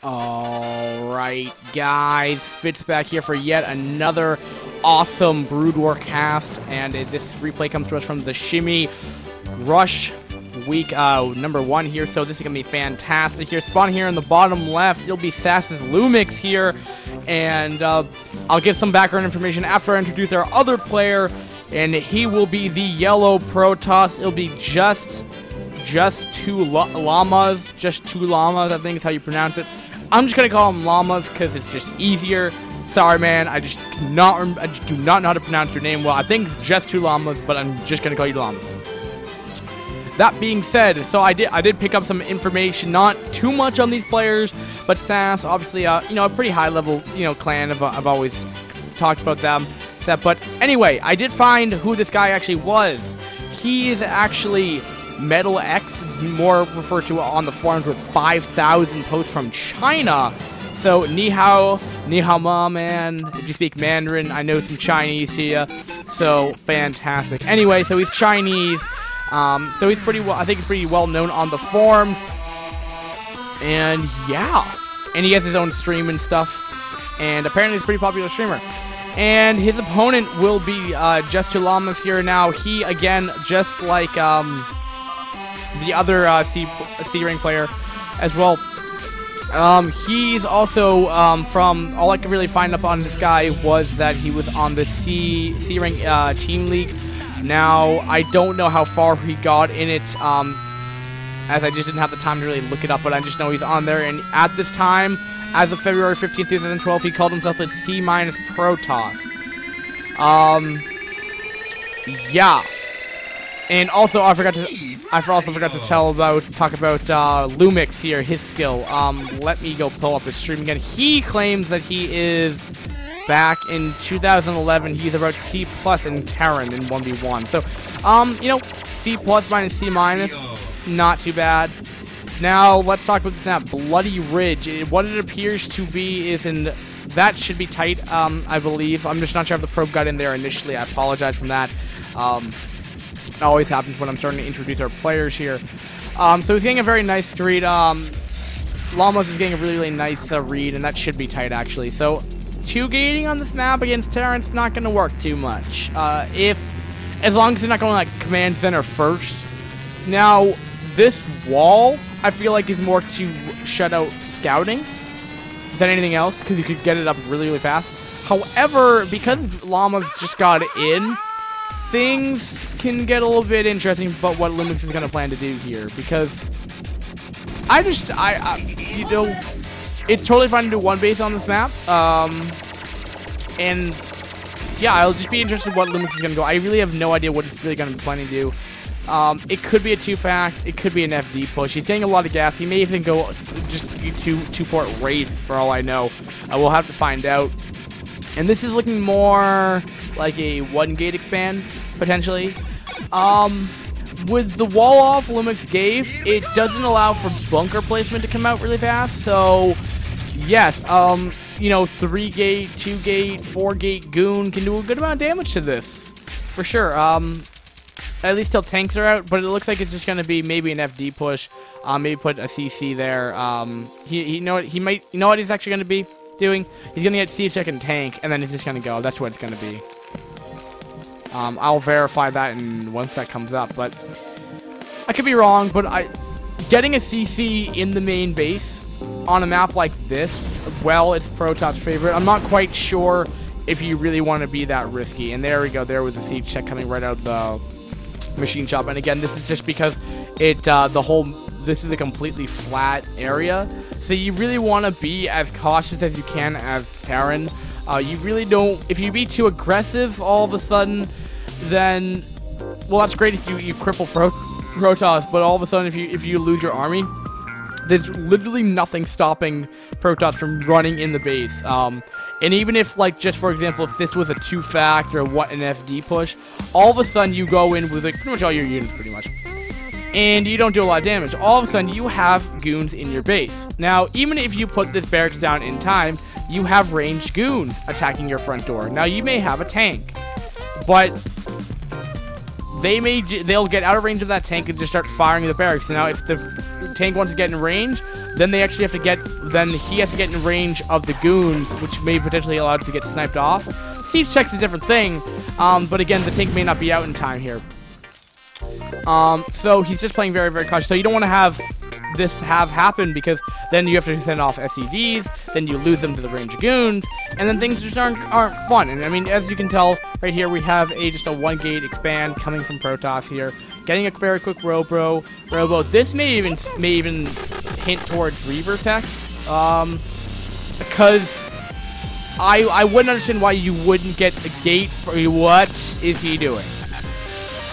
Alright, guys, Fitz back here for yet another awesome Brood War cast, and this replay comes to us from the Shimmy Rush week number 1 here, so this is going to be fantastic here. Spawn here in the bottom left, it'll be Sass's LuMiX here, and I'll give some background information after I introduce our other player, and he will be the yellow Protoss. It'll be JustoLamas, I think is how you pronounce it. I'm just gonna call him Llamas because it's just easier. Sorry, man, I just do not know how to pronounce your name well. I think it's JustoLamas, but I'm just gonna call you Llamas. That being said, so I did pick up some information, not too much on these players, but Sass, obviously, you know, a pretty high level, you know, clan. I've always talked about them. But anyway, I did find who this guy actually was. He is actually Metal X, more referred to on the forums with 5,000 posts from China. So, ni hao ma, man. If you speak Mandarin, I know some Chinese here. So, fantastic. Anyway, so he's Chinese. So he's pretty well, I think he's pretty well known on the forums. And yeah. And he has his own stream and stuff. And apparently he's a pretty popular streamer. And his opponent will be JustoLamas here now. He, again, just like the other C-rank player as well. He's also from, all I could really find up on this guy was that he was on the C-rank team league. Now, I don't know how far he got in it, as I just didn't have the time to really look it up, but I just know he's on there. And at this time, as of February 15th, 2012, he called himself a C- Protoss. Yeah. And also, I also forgot to talk about LuMiX here, his skill. Let me go pull up his stream again. He claims that he is back in 2011. He's about C+ in Terran in 1v1. So, you know, C+ minus C-, not too bad. Now, let's talk about this map, Bloody Ridge. What it appears to be is in... That should be tight, I believe. I'm just not sure if the probe got in there initially. I apologize for that. It always happens when I'm starting to introduce our players here. So he's getting a very nice read. Llamas is getting a really, really nice read, and that should be tight, actually. So, 2-gating on this map against Terran's not going to work too much. As long as they're not going like command center first. Now, this wall, I feel like, is more to shut out scouting than anything else, because you could get it up really, really fast. However, because Llamas just got in, things can get a little bit interesting about what LuMiX is going to plan to do here, because you know, it's totally fine to do one base on this map, and yeah, I'll just be interested in what LuMiX is going to go. I really have no idea what he's really going to be planning to do. It could be a 2-fact, it could be an FD push. He's getting a lot of gas. He may even go just 2-port Wraith for all I know. We'll have to find out. And this is looking more like a 1-gate expand, potentially. With the wall off LuMiX gave, it doesn't allow for bunker placement to come out really fast. So, yes, you know, 3-gate, 2-gate, 4-gate Goon can do a good amount of damage to this, for sure. At least till tanks are out, but it looks like it's just going to be maybe an FD push. Maybe put a CC there. You know what he's actually going to be doing? He's going to get C-check and tank, and then he's just going to go. That's what it's going to be. I'll verify that once that comes up, but I could be wrong, but getting a CC in the main base on a map like this, well, it's Protoss' favorite. I'm not quite sure if you really want to be that risky. And there we go. There was a C-check coming right out of the machine shop. And again, this is just because this is a completely flat area, so you really want to be as cautious as you can as Terran. You really don't, if you be too aggressive all of a sudden, then, well, that's great if you cripple Protoss, but all of a sudden if you lose your army, there's literally nothing stopping Protoss from running in the base. And even if, like, just for example, if this was a 2-fact or an FD push, all of a sudden you go in with, like, pretty much all your units, pretty much. And you don't do a lot of damage. All of a sudden you have goons in your base. Now, even if you put this barracks down in time, you have ranged goons attacking your front door. Now, you may have a tank, but they'll get out of range of that tank and just start firing the barracks. Now, if the tank wants to get in range, then they actually have to get, then he has to get in range of the goons, which may potentially allow it to get sniped off. Siege check's a different thing, but again, the tank may not be out in time here. So he's just playing very, very cautious. So you don't want to have this happen, because then you have to send off SCVs, then you lose them to the range of goons, and then things just aren't fun. And I mean, as you can tell right here, we have just a 1-gate expand coming from Protoss here, getting a very quick Robo. This may even hint towards Reaver tech, because I wouldn't understand why you wouldn't get a gate for what is he doing?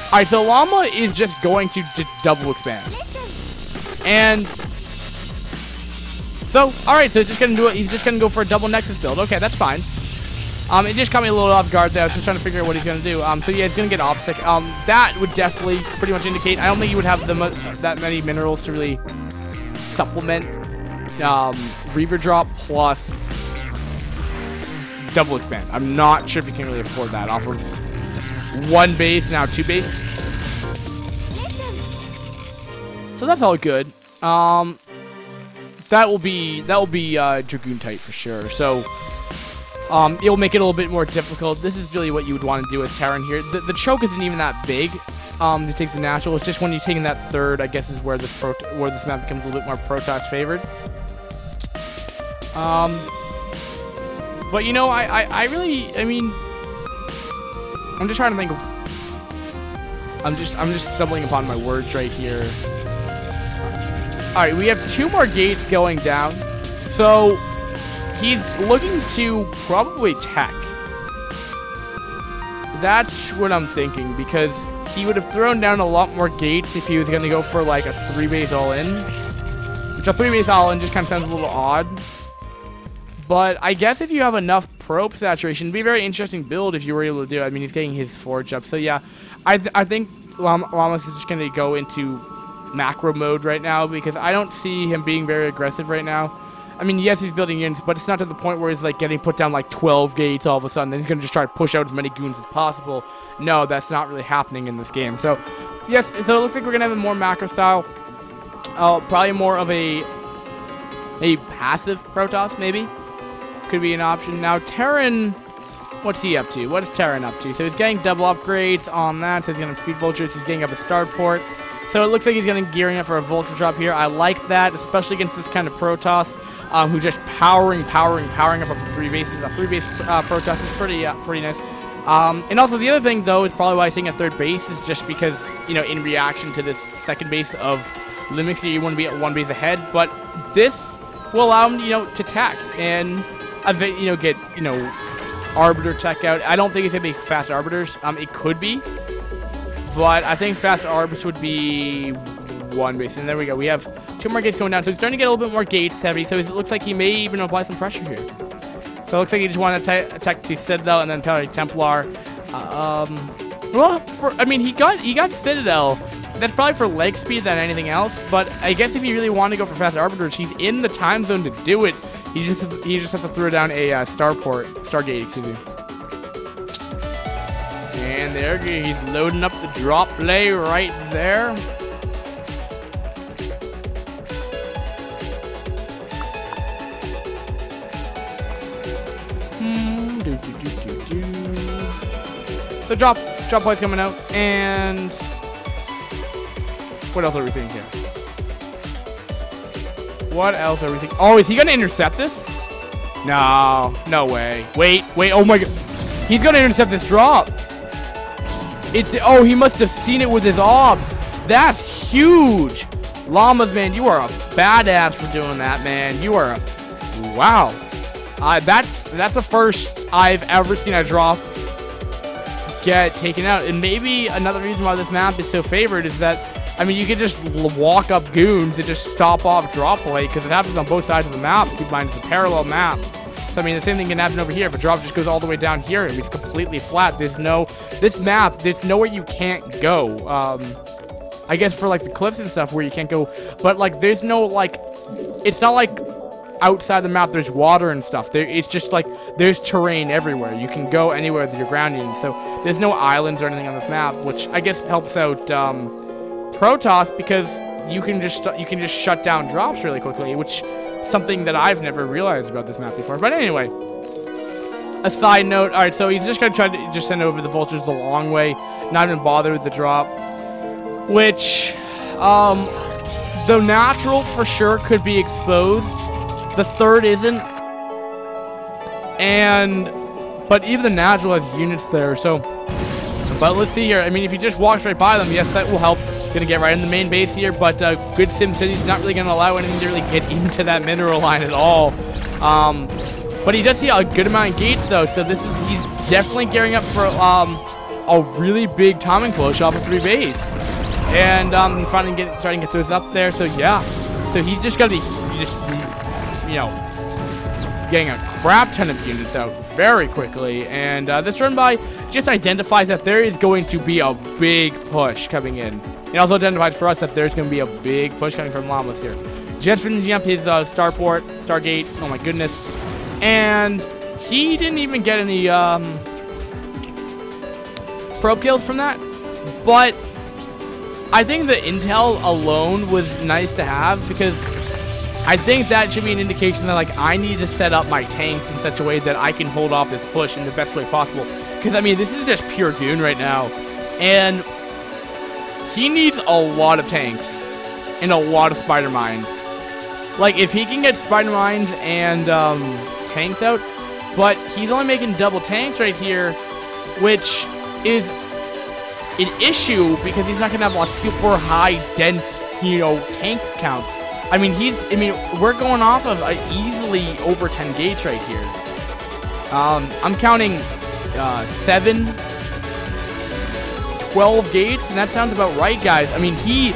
Alright, so Llama is just going to double expand. And so, alright, so he's just gonna go for a double Nexus build. Okay, that's fine. It just caught me a little off guard there. I was just trying to figure out what he's gonna do. So yeah, he's gonna get Obstacle. That would definitely pretty much indicate, I don't think you would have that many minerals to really supplement Reaver drop plus double expand. I'm not sure if you can really afford that off of 1 base, now 2 base. So that's all good. That will be Dragoon tight for sure. So it will make it a little bit more difficult. This is really what you would want to do with Terran here. The choke isn't even that big to take the natural. It's just when you're taking that third, I guess, is where this map becomes a little bit more Protoss favored. But you know, I mean, I'm just trying to think of. I'm just stumbling upon my words right here. All right, we have 2 more gates going down, so he's looking to probably tech. That's what I'm thinking, because he would have thrown down a lot more gates if he was going to go for like a 3-base all-in, which a 3-base all-in just kind of sounds a little odd. But I guess if you have enough probe saturation, it'd be a very interesting build if you were able to do it. I mean, he's getting his forge up. So yeah, I think Lamas is just going to go into macro mode right now, because I don't see him being very aggressive right now. I mean, yes, he's building units, but it's not to the point where he's like getting put down like 12 gates all of a sudden. Then he's going to just try to push out as many goons as possible. No, that's not really happening in this game. So yes, so it looks like we're going to have a more macro style. Probably more of a passive Protoss, maybe. Could be an option. Now, Terran, what's he up to? What is Terran up to? So he's getting double upgrades on that. So he's going to speed vultures. He's getting up a starport. So it looks like he's going to gearing up for a vulture drop here. I like that, especially against this kind of Protoss, who just powering up for 3 bases. A 3-base Protoss is pretty nice. And also the other thing, though, is probably why he's taking a 3rd base is just because, you know, in reaction to this 2nd base of LuMiX, you want to be at 1 base ahead. But this will allow him, you know, to tack and, you know, get, you know, Arbiter tech out. I don't think it's going to be fast Arbiters. It could be. But I think fast Arbiters would be 1 base. And there we go. We have 2 more gates going down. So he's starting to get a little bit more gates heavy. So it looks like he may even apply some pressure here. So it looks like he just wanted to attack to Citadel and then probably Templar. Well, I mean, he got Citadel. That's probably for leg speed than anything else. But I guess if you really want to go for fast Arbiters, he's in the time zone to do it. He just has to throw down a Stargate, excuse me. And there he's loading up the drop play right there. So drop play's coming out, and what else are we seeing here? What else are we seeing? Oh, is he gonna intercept this? No way. Wait, oh my god. He's gonna intercept this drop. Oh, he must have seen it with his obs. That's huge. Llamas, man, you are a badass for doing that, man. You are wow. That's the first I've ever seen a drop get taken out. And maybe another reason why this map is so favored is that, I mean, you can just walk up goons and just stop off drop play, because it happens on both sides of the map. Keep in mind, it's a parallel map. So, I mean, the same thing can happen over here. If a drop just goes all the way down here and it's completely flat, this map, there's nowhere you can't go. I guess for, like, the cliffs and stuff where you can't go. But, like, there's no, like, it's not like outside the map there's water and stuff. It's just, like, there's terrain everywhere. You can go anywhere that you're grounding. So, there's no islands or anything on this map, which I guess helps out Protoss, because you can just shut down drops really quickly, which is something that I've never realized about this map before. But anyway, a side note. All right, so he's just gonna try to just send over the vultures the long way, not even bother with the drop, which the natural for sure could be exposed. The third isn't, but even the natural has units there. So, but let's see here. I mean, if he just walks right by them, yes, that will help. He's gonna get right in the main base here, but good SimCity's not really gonna allow anything to really get into that mineral line at all. But he does see a good amount of gates though, so he's definitely gearing up for a really big timing push off of 3 base. And he's finally starting to get those up there. So yeah, so he's just gonna be getting a crap ton of units out very quickly. And this run by just identifies that there is going to be a big push coming in. It also identifies for us that there's going to be a big push coming from Llamas here. Just finishing up his Stargate. Oh my goodness. And he didn't even get any probe kills from that. But I think the intel alone was nice to have, because I think that should be an indication that, like, I need to set up my tanks in such a way that I can hold off this push in the best way possible. Because, I mean, this is just pure goon right now. And he needs a lot of tanks and a lot of spider mines. Like, if he can get spider mines and tanks out, but he's only making double tanks right here, which is an issue because he's not going to have a super high, dense, tank count. I mean, we're going off of easily over 10 gates right here. I'm counting 7, 12 gates, and that sounds about right, guys. I mean, each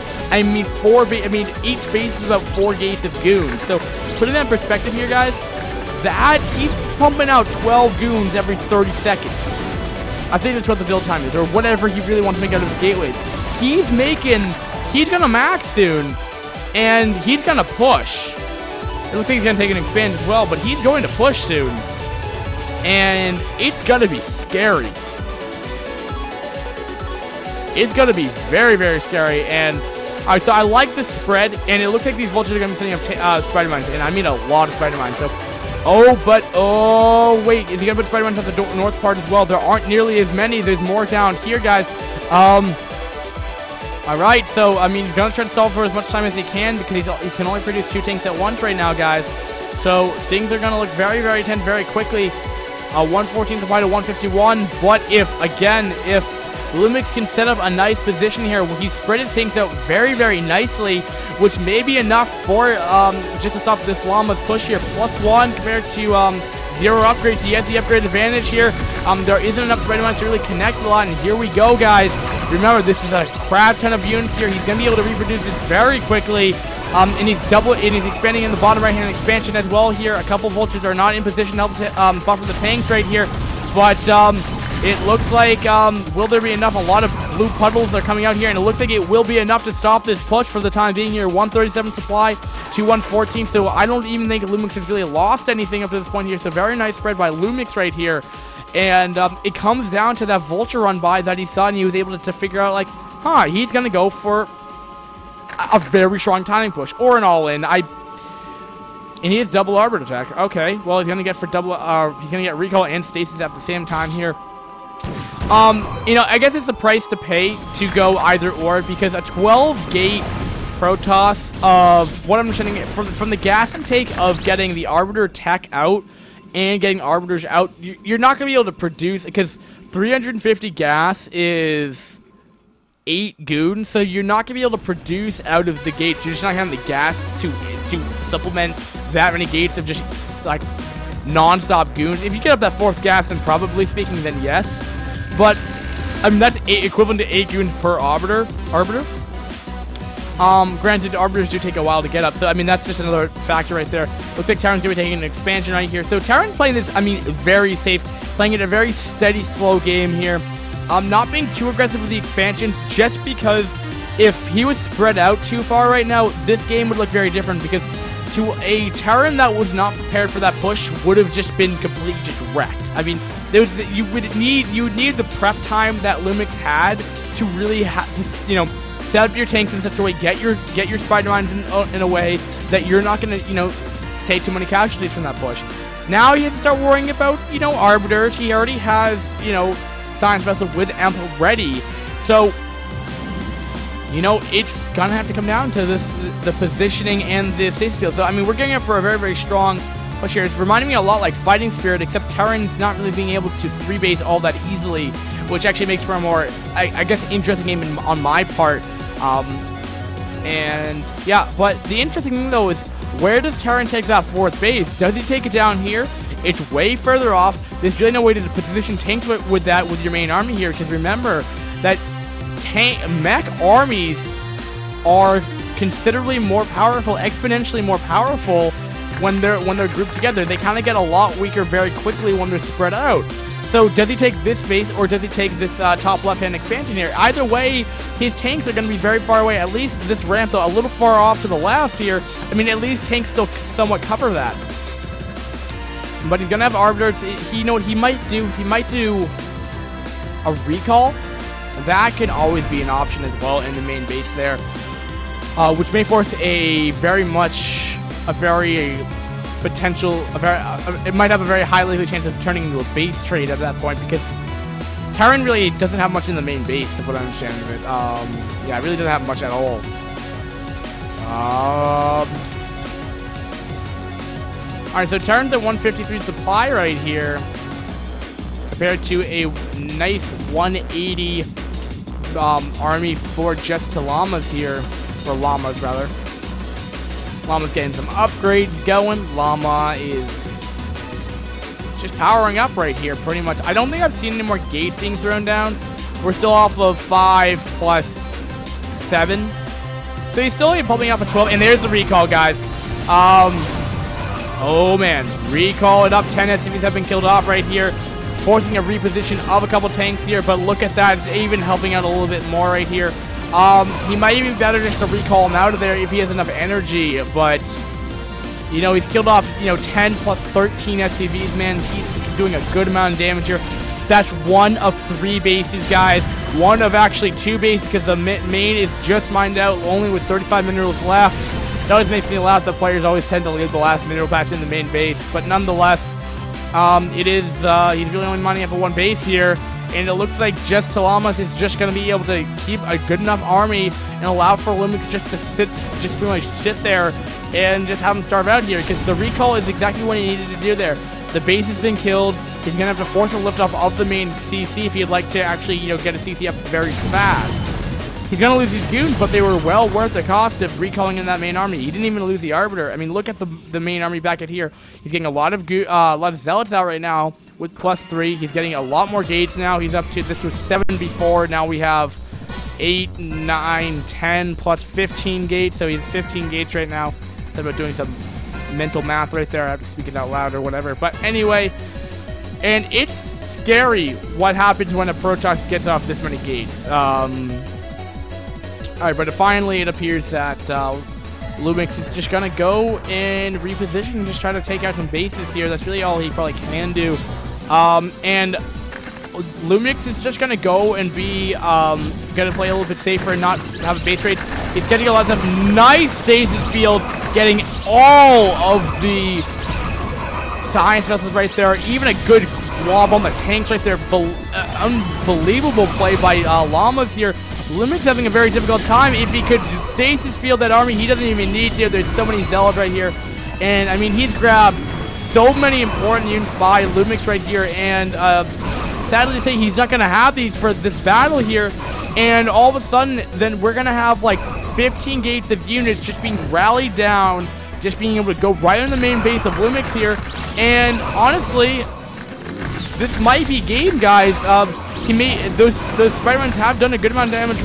base is about 4 gates of goons. So, putting that in perspective here, guys, he's pumping out 12 goons every 30 seconds. I think that's what the build time is, or whatever he really wants to make out of his gateways. He's gonna max soon. And he's going to push. It looks like he's going to take an expand as well, but he's going to push soon. And it's going to be scary. It's going to be very, very scary. And, alright, so I like the spread, and it looks like these vultures are going to be setting up spider mines. And I mean a lot of spider mines. So, wait, is he going to put spider mines at the north part as well? There aren't nearly as many. There's more down here, guys. Alright, so, I mean, he's going to try to stall for as much time as he can, because he can only produce 2 tanks at once right now, guys. So, things are going to look very, very tense very quickly. 114 supply to 151, but if LuMiX can set up a nice position here, he spread his tanks out very, very nicely, which may be enough for, just to stop this Llama's push here. +1 compared to, 0 upgrades. He has the upgrade advantage here. There isn't enough spider mines to really connect a lot, and here we go, guys. Remember, this is a crap ton of units here. He's going to be able to reproduce this very quickly. And he's expanding in the bottom right-hand expansion as well here. A couple vultures are not in position to help buffer the tanks right here. But it looks like, will there be enough? A lot of blue puddles are coming out here, and it looks like it will be enough to stop this push for the time being here. 137 supply to 114. So I don't even think LuMiX has really lost anything up to this point here. So very nice spread by LuMiX right here. And it comes down to that vulture run by that he saw, and he was able to figure out, like, he's going to go for a very strong timing push, or an all-in. And he has double arbor attack. Okay, well, he's going to get he's going to get recall and stasis at the same time here. I guess it's the price to pay to go either or, because a 12-gate Protoss of what I'm understanding from the gas intake of getting the arbiter tech out and getting arbiters out, you're not going to be able to produce, because 350 gas is 8 goons, so you're not going to be able to produce out of the gates. You're just not having the gas to supplement that many gates of just, like, non-stop goons. If you get up that 4th gas, then probably speaking, then yes. But, I mean, that's equivalent to 8 goons per arbiter. Granted, arbiters do take a while to get up, so, I mean, that's just another factor right there. Looks like Terran's going to be taking an expansion right here. So, Terran's playing this, I mean, very safe, playing it a very steady, slow game here. Not being too aggressive with the expansions, just because if he was spread out too far right now, this game would look very different, because to a Terran that was not prepared for that push would have just been completely just wrecked. I mean, you would need the prep time that LuMiX had to really set up your tanks in such a way, get your spider mines in a way that you're not going to, you know, take too many casualties from that push. Now you have to start worrying about, you know, arbiters. He already has, you know, science vessel with ample ready. So, you know, it's gonna have to come down to the positioning and the safety field. So, I mean, we're getting it for a very, very strong push here. It's reminding me a lot like Fighting Spirit, except Terran's not really being able to 3-base all that easily, which actually makes for a more, I guess, interesting game on my part. And, yeah, but the interesting thing, though, is where does Terran take that 4th base? Does he take it down here? It's way further off. There's really no way to position tanks with that with your main army here, because remember that mech armies are considerably more powerful, exponentially more powerful when they're grouped together. They kind of get a lot weaker very quickly when they're spread out. So does he take this base or does he take this top left-hand expansion here? Either way, his tanks are going to be very far away. At least this ramp, though, a little far off to the left here. I mean, at least tanks still somewhat cover that. But he's going to have arbiters. You know what he might do? He might do a recall. That can always be an option as well in the main base there, which may force it might have a very high likely chance of turning into a base trade at that point, because Terran really doesn't have much in the main base, is what I understand of it. Yeah, it really doesn't have much at all. Alright, so Terran's at 153 supply right here, compared to a nice 180 army for JustoLamas here, or Llamas rather. Llama's getting some upgrades going. Llama is just powering up right here, pretty much. I don't think I've seen any more gates being thrown down. We're still off of 5 plus 7. So he's still pumping up a 12. And there's the recall, guys. Oh, man. Recall it up. 10 SCVs have been killed off right here, forcing a reposition of a couple tanks here. But look at that. It's even helping out a little bit more right here. He might even be better just to recall him out of there if he has enough energy, but, you know, he's killed off, you know, 10 plus 13 SCVs, man. He's doing a good amount of damage here. That's 1 of 3 bases, guys. 1 of actually 2 bases, because the main is just mined out, only with 35 minerals left. That always makes me laugh that players always tend to leave the last mineral patch in the main base, but nonetheless, he's really only mining up for 1 base here. And it looks like JustoLamas is just going to be able to keep a good enough army and allow for LuMiX just to pretty much sit there and just have him starve out here, because the recall is exactly what he needed to do there. The base has been killed. He's going to have to force a lift off of the main CC if he'd like to actually, you know, get a CC up very fast. He's going to lose these goons, but they were well worth the cost of recalling in that main army. He didn't even lose the arbiter. I mean, look at the main army back at here. He's getting a lot of zealots out right now with +3. He's getting a lot more gates now. He's up to, this was 7 before. Now we have 8, 9, 10 plus 15 gates. So he's 15 gates right now. Instead of doing some mental math right there. I have to speak it out loud or whatever. But anyway, and it's scary what happens when a Protoss gets off this many gates. Alright, but finally it appears that LuMiX is just going to go and reposition and just try to take out some bases here. That's really all he probably can do. And LuMiX is just going to go and be going to play a little bit safer and not have a base raid. He's getting a lot of nice stasis field, getting all of the science vessels right there. Even a good glob on the tanks right there. Unbelievable play by Llamas here. LuMiX having a very difficult time. If he could stasis field that army, he doesn't even need to. There's so many zealots right here. And, I mean, he's grabbed so many important units by LuMiX right here. And, sadly to say, he's not going to have these for this battle here. And all of a sudden, then we're going to have, like, 15 gates of units just being rallied down, just being able to go right on the main base of LuMiX here. And, honestly, this might be game, guys. Those Spider-Mans have done a good amount of damage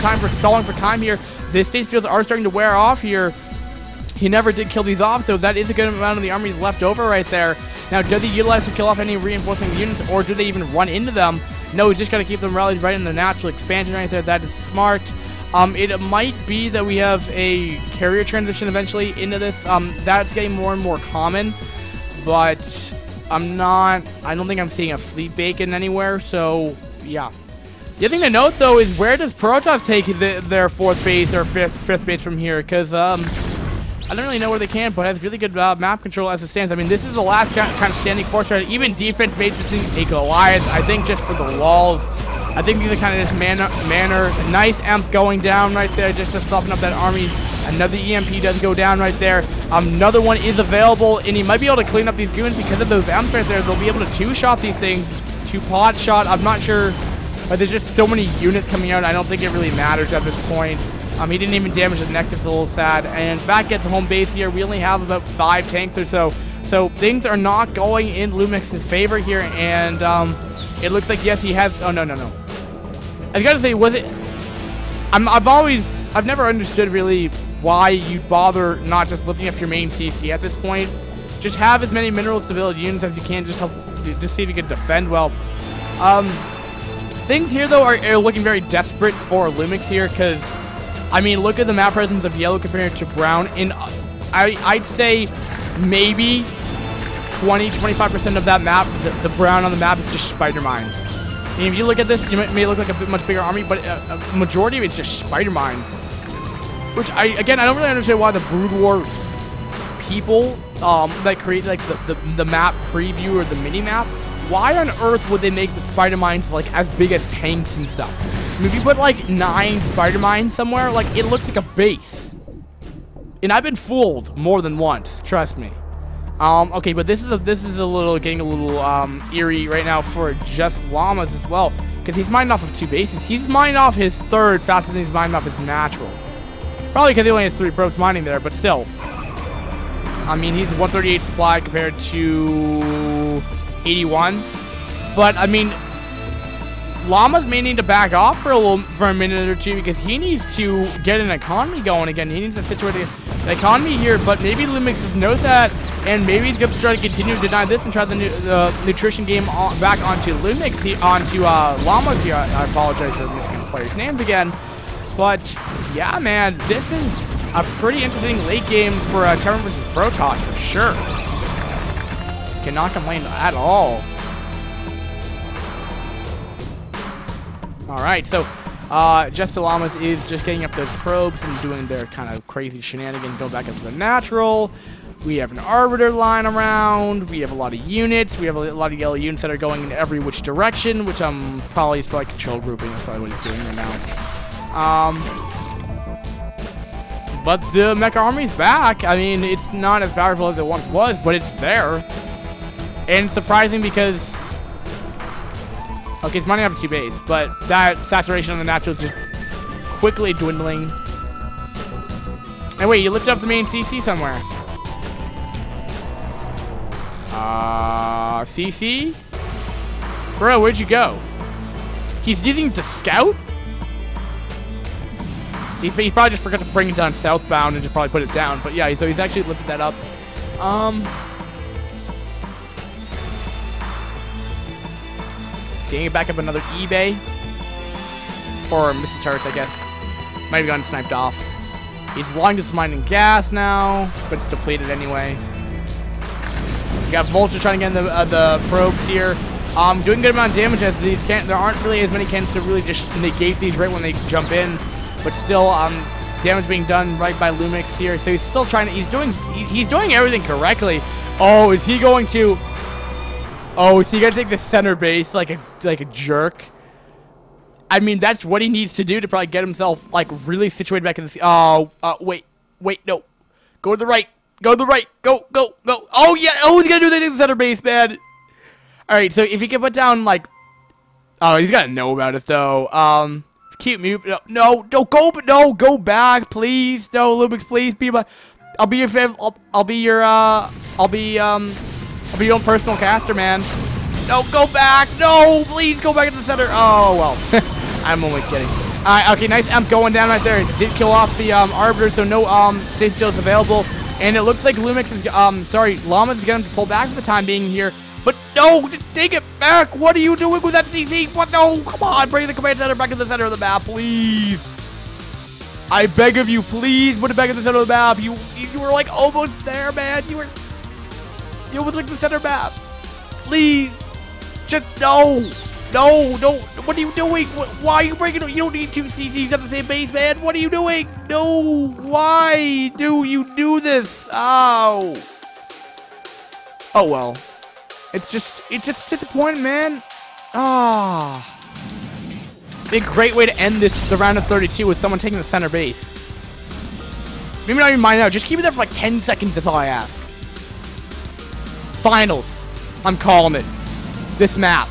time for stalling for time here. The state fields are starting to wear off here. He never did kill these off, so that is a good amount of the army left over right there. Now, does he utilize to kill off any reinforcing units, or do they even run into them? No, he's just got to keep them rallied right in the natural expansion right there. That is smart. It might be that we have a carrier transition eventually into this. That's getting more and more common, but I don't think I'm seeing a fleet bacon anywhere, so yeah. The other thing to note, though, is where does Protoss take their 4th base or 5th base from here? Because I don't really know where they can, but has really good map control as it stands. I mean, this is the last kind of standing force right. Even defense base between a Goliath, I think just for the walls. I think these are kind of just manner. Nice EMP going down right there just to soften up that army. Another EMP does go down right there. Another one is available, and he might be able to clean up these goons because of those EMPs right there. They'll be able to 2-shot these things. 2-pod shot. I'm not sure. But there's just so many units coming out. I don't think it really matters at this point. He didn't even damage the Nexus, a little sad. And back at the home base here, we only have about 5 tanks or so. So things are not going in LuMix's favor here. And it looks like, yes, he has... Oh, no. I was gotta say, was it... I've never understood really why you bother not just looking up your main CC at this point. Just have as many mineral stability units as you can. Just see if you can defend well. Things here, though, are looking very desperate for LuMix here, because, I mean, look at the map presence of yellow compared to brown, and I'd say maybe 20-25% of that map, the brown on the map, is just spider mines. And if you look at this, you may look like a much bigger army, but a majority of it's just spider mines. Which, again, I don't really understand why the Brood War people that create, like, the map preview or the mini-map, why on earth would they make the spider mines like as big as tanks and stuff? I mean, if you put like 9 spider mines somewhere, like it looks like a base. And I've been fooled more than once, trust me. Okay, but this is getting a little eerie right now for JustoLamas as well, because he's mining off of 2 bases. He's mining off his 3rd faster than he's mining off his natural. Probably because he only has 3 probes mining there, but still. I mean, he's 138 supply compared to 81, but I mean, Llamas may need to back off for a minute or two because he needs to get an economy going again. He needs to situate the economy here, but maybe LuMix knows that, and maybe he's going to try to continue to deny this and try the nutrition game back onto LuMix, onto Llamas here. I apologize for missing the players' names again, but yeah, man, this is a pretty interesting late game for Terran versus Protoss for sure. Cannot complain at all. Alright, so JustoLamas is just getting up those probes and doing their kind of crazy shenanigans, going back up to the natural. We have an Arbiter lying around. We have a lot of units. We have a lot of yellow units that are going in every which direction, which probably is probably control grouping. That's probably what he's doing right now. But the Mecha Army's back. I mean, it's not as powerful as it once was, but it's there. And it's surprising because... Okay, it's mining off 2 base, but that saturation on the natural is just quickly dwindling. And wait, you lifted up the main CC somewhere. CC? Bro, where'd you go? He's using it to scout? He probably just forgot to bring it down southbound and just probably put it down. But yeah, so he's actually lifted that up. Getting it back up another eBay for Mr. Turret, I guess. Might have gotten sniped off. He's long distance mining gas now, but it's depleted anyway. You got Vulture trying to get in the probes here. Doing a good amount of damage as these can't. There aren't really as many cannons to really just negate these right when they jump in, but still, damage being done right by LuMix here. So he's still trying to. He's doing everything correctly. Oh, is he going to? Oh, is he gonna take the center base like a jerk? I mean, that's what he needs to do to probably get himself like really situated back in the. Oh, wait, no, go to the right. Go to the right. Go. Oh, yeah. Oh, he's going to do that in the center base, man. All right, so if he can put down, like... Oh, he's got to know about it, though. It's cute move. No, don't go, but no, go back, please. No, LuMix, please be my... I'll be your your own personal caster, man. No, go back. No, please go back to the center. Oh, well. I'm only kidding. Okay, nice amp going down right there. It did kill off the Arbiter, so no safe steals available. And it looks like LuMix is, Llamas is going to pull back for the time being here. But no, just take it back. What are you doing with that CC? What? No, come on. Bring the command center back to the center of the map, please. I beg of you, please put it back in the center of the map. You were like almost there, man. You almost like the center map. Please. Just no. No, no. What are you doing? Why are you breaking? You don't need two CCs at the same base, man. What are you doing? No. Why do you do this? Ow. Oh, well. It's just disappointing, man. Ah. Be a great way to end the round of 32 with someone taking the center base. Maybe not even mind now. Just keep it there for like 10 seconds. That's all I ask. Finals. I'm calling it. This map.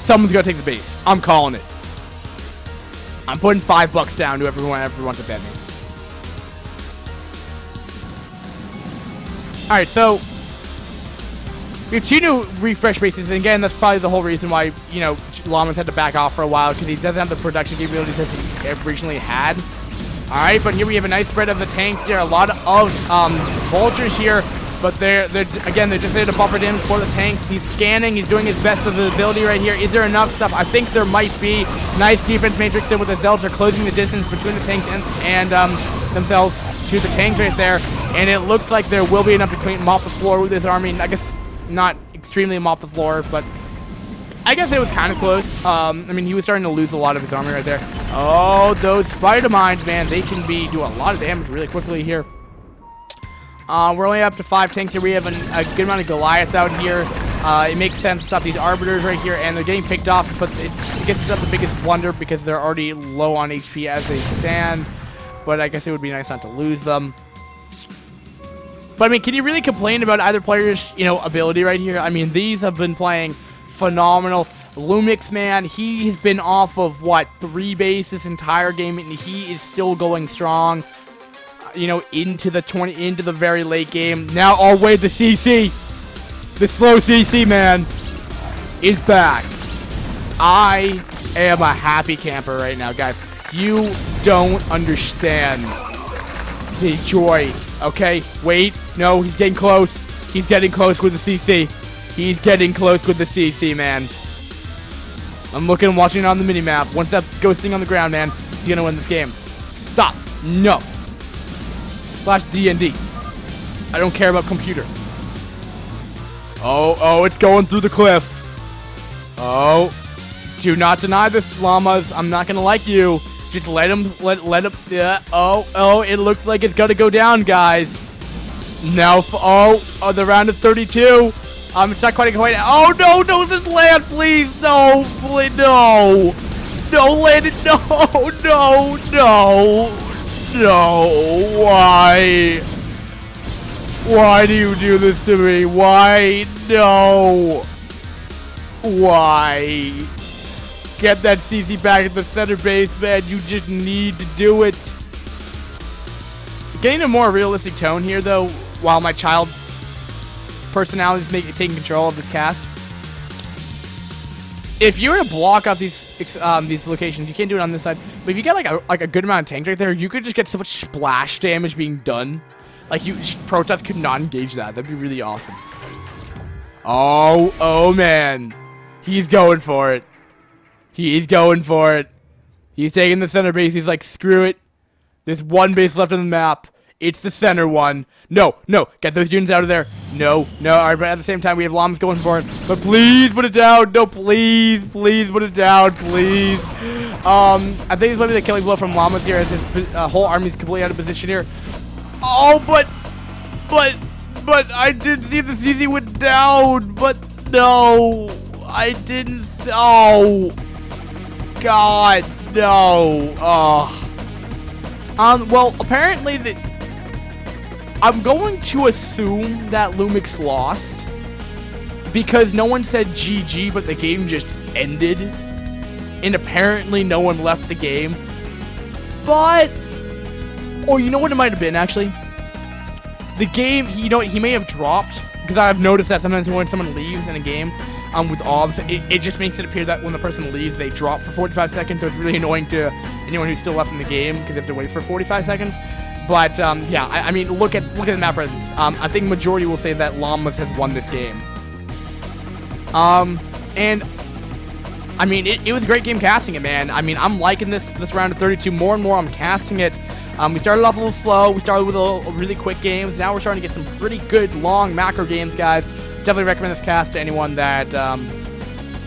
Someone's gonna take the base. I'm calling it. I'm putting $5 down to everyone wants to bet me. Alright, so we have 2 new refresh bases, and again, that's probably the whole reason why, you know, Lamas had to back off for a while, because he doesn't have the production capabilities that he originally had. Alright, but here we have a nice spread of the tanks here, a lot of vultures here, but they're just there to buffer damage for the tanks. He's scanning, he's doing his best of his ability right here. Is there enough stuff? I think there might be. Nice defense matrix there with the Zelts are closing the distance between the tanks and themselves to the tanks right there, and it looks like there will be enough to mop the floor with this army. I guess not extremely mop the floor, but I guess it was kind of close. I mean, he was starting to lose a lot of his army right there. Oh, those spider mines, man, they can do a lot of damage really quickly here. We're only up to 5 tanks here. We have a good amount of Goliaths out here. It makes sense to stop these Arbiters right here, and they're getting picked off, but it gets us up the biggest blunder because they're already low on HP as they stand. But I guess it would be nice not to lose them. But, I mean, can you really complain about either player's, you know, ability right here? I mean, these have been playing phenomenal. LuMiX, man, he has been off of, what, 3 bases this entire game, and he is still going strong. You know, into the very late game. Now, oh wait, the CC, the slow CC, man, is back. I am a happy camper right now, guys. You don't understand the joy. Okay, wait, no, he's getting close. He's getting close with the CC. He's getting close with the CC, man. I'm looking and watching it on the minimap. Once that ghosting on the ground, man, he's gonna win this game. Stop. No. Slash D&D. I don't care about computer. Oh, it's going through the cliff. Oh, do not deny this, Llamas. I'm not gonna like you. Just let him, yeah. Oh, it looks like it's gonna go down, guys. Now, the round of 32. It's not quite going. Oh no, don't just land, please. No, please, no. No, land it. No, why? Why do you do this to me? Why? No. Why? Get that CC back at the center base, man. You just need to do it. Getting a more realistic tone here, though, while my child personality is taking control of this cast. If you were to block off these locations, you can't do it on this side. But if you get like a good amount of tanks right there, you could just get so much splash damage being done. Like Protoss could not engage that. That'd be really awesome. Oh man, he's going for it. He's going for it. He's taking the center base. He's like, screw it. There's one base left on the map. It's the center one. No, get those units out of there. No. Alright, but at the same time, we have Llamas going for it. But please put it down. No, please put it down, please. I think this might be the killing blow from Llamas here, as his whole army's completely out of position here. Oh, but I did see the CZ went down. But no, I didn't. Oh, God, no. Well, apparently I'm going to assume that LuMiX lost because no one said GG, but the game just ended, and apparently no one left the game. But, or you know what it might have been actually? The game, he may have dropped, because I've noticed that sometimes when someone leaves in a game with orbs, it just makes it appear that when the person leaves, they drop for 45 seconds, so it's really annoying to anyone who's still left in the game because they have to wait for 45 seconds. But, yeah, I mean, look at the map presence. I think majority will say that Llamas has won this game. And, I mean, it was a great game casting it, man. I mean, I'm liking this round of 32 more and more. I'm casting it. We started off a little slow. We started with really quick games. Now we're starting to get some pretty good, long macro games, guys. Definitely recommend this cast to anyone that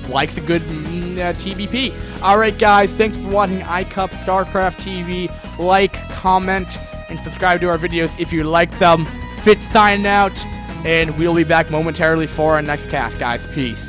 likes a good TBP. Alright guys, thanks for watching iCup StarCraft TV. Like, comment, and subscribe to our videos if you like them. Fit signing out, and we'll be back momentarily for our next cast, guys. Peace.